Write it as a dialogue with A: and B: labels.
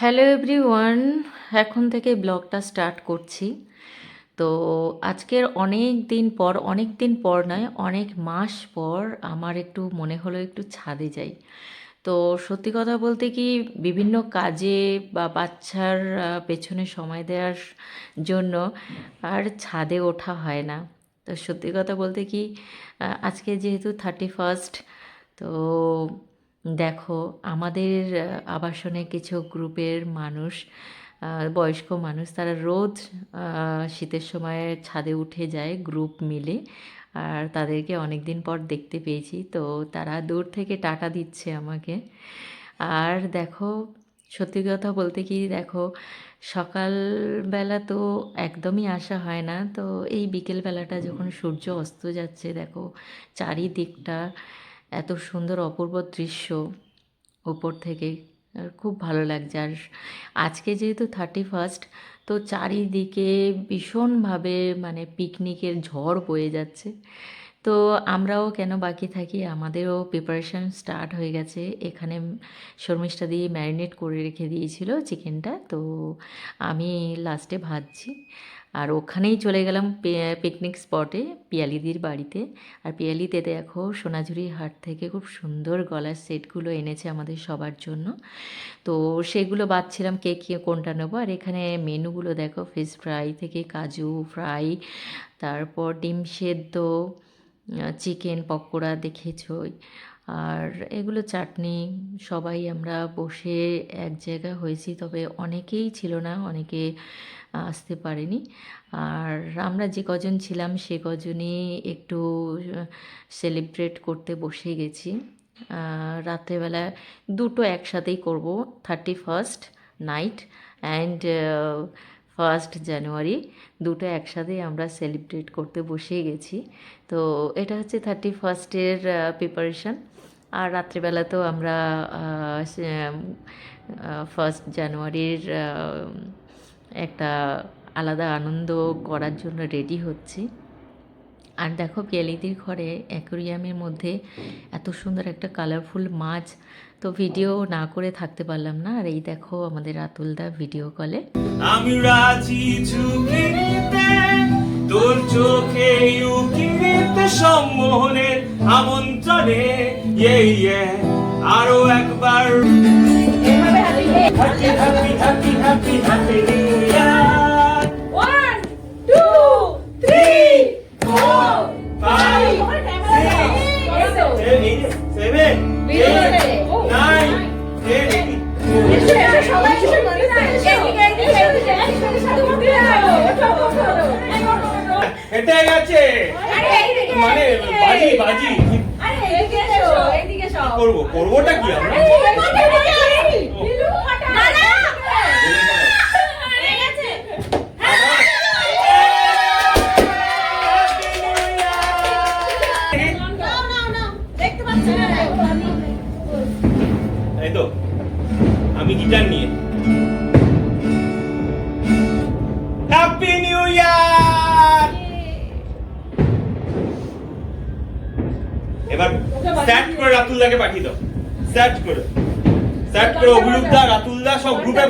A: Hello everyone, এখন থেকে ব্লগটা স্টার্ট করছি। তো আজকের অনেক দিন পর নয়, অনেক মাস পর আমার একটু মনে হলো একটু ছাদে যাই। তো সত্যি কথা বলতে কি, বিভিন্ন কাজে বা বাচ্চার পেছনে সময় দেওয়ার জন্য আর ছাদে ওঠা হয় না। তো সত্যি কথা বলতে কি, আজকে যেহেতু 31st, তো দেখো আমাদের আবাসনে কিছু গ্রুপের মানুষ, বয়স্ক মানুষ, তারা রোজ শীতের সময় ছাদে উঠে যায় গ্রুপ মিলে। আর তাদেরকে অনেক দিন পর দেখতে পেয়েছি, তো তারা দূর থেকে টাটা দিচ্ছে আমাকে। আর দেখো, সত্যি কথা বলতে কি, দেখো সকালবেলা তো একদমই আসা হয় না, তো এই বিকেলবেলাটা যখন সূর্য অস্ত যাচ্ছে, দেখো চারিদিকটা এত সুন্দর অপূর্ব দৃশ্য উপর থেকে, আর খুব ভালো লাগছে। আর আজকে যেহেতু 31st, তো চারিদিকে ভীষণভাবে মানে পিকনিকের ঝড় বয়ে যাচ্ছে। তো আমরাও কেন বাকি থাকি, আমাদেরও প্রিপারেশান স্টার্ট হয়ে গেছে। এখানে শর্মিষ্ঠা দিয়ে ম্যারিনেট করে রেখে দিয়েছিল চিকেনটা, তো আমি লাস্টে ভাজছি। আর ওখানেই চলে গেলাম পিকনিক স্পটে, পিয়ালিদির বাড়িতে। আর পিয়ালিতে দেখো সোনাঝুরি হাট থেকে খুব সুন্দর গলার সেটগুলো এনেছে আমাদের সবার জন্য। তো সেগুলো বাছছিলাম কে কে কোনটা নেবো। আর এখানে মেনুগুলো দেখো, ফিশ ফ্রাই থেকে কাজু ফ্রাই, তারপর ডিম সেদ্ধ, চিকেন পকোড়া দেখেছই, আর এগুলো চাটনি। সবাই আমরা বসে এক জায়গা হয়েছি, তবে অনেকেই ছিল না, অনেকে আসতে পারেনি। আর আমরা যে কজন ছিলাম সে কজনই একটু সেলিব্রেট করতে বসে গেছি। রাত্রেবেলা দুটো একসাথেই করব, 31st নাইট অ্যান্ড 1st জানুয়ারি, দুটো একসাথেই আমরা সেলিব্রেট করতে বসে গেছি। তো এটা হচ্ছে 31st-এর প্রিপারেশান। আর রাত্রিবেলা তো আমরা 1st জানুয়ারির একটা আলাদা আনন্দ করার জন্য রেডি হচ্ছি। আর দেখো পিয়ালিদির ঘরে অ্যাকোরিয়ামের মধ্যে এত সুন্দর একটা কালারফুল মাছ, তো ভিডিও না করে থাকতে পারলাম না। আর এই দেখো আমাদের রাতুলদা ভিডিও কলে।
B: আমি রাজি ঝুঁকি নিতে, তোর চোখে উকি নিতে, সম্মোহনের আমন্ত্রণে আরো একবার happy happy happy happy happy new year.
C: 1 2 3 4
B: 5 6 7 8 9 হেঁটে গেছে মানে বাজি বাজি করবোটা কি আমরা? এই তো আমি গিটার নিয়ে হ্যাপি নিউ ইয়ার। এবার স্যাট করে রাতুলদাকে পাঠিয়ে দাও, স্যাট করে অভিরূপদা রাতুলদা সব গ্রুপে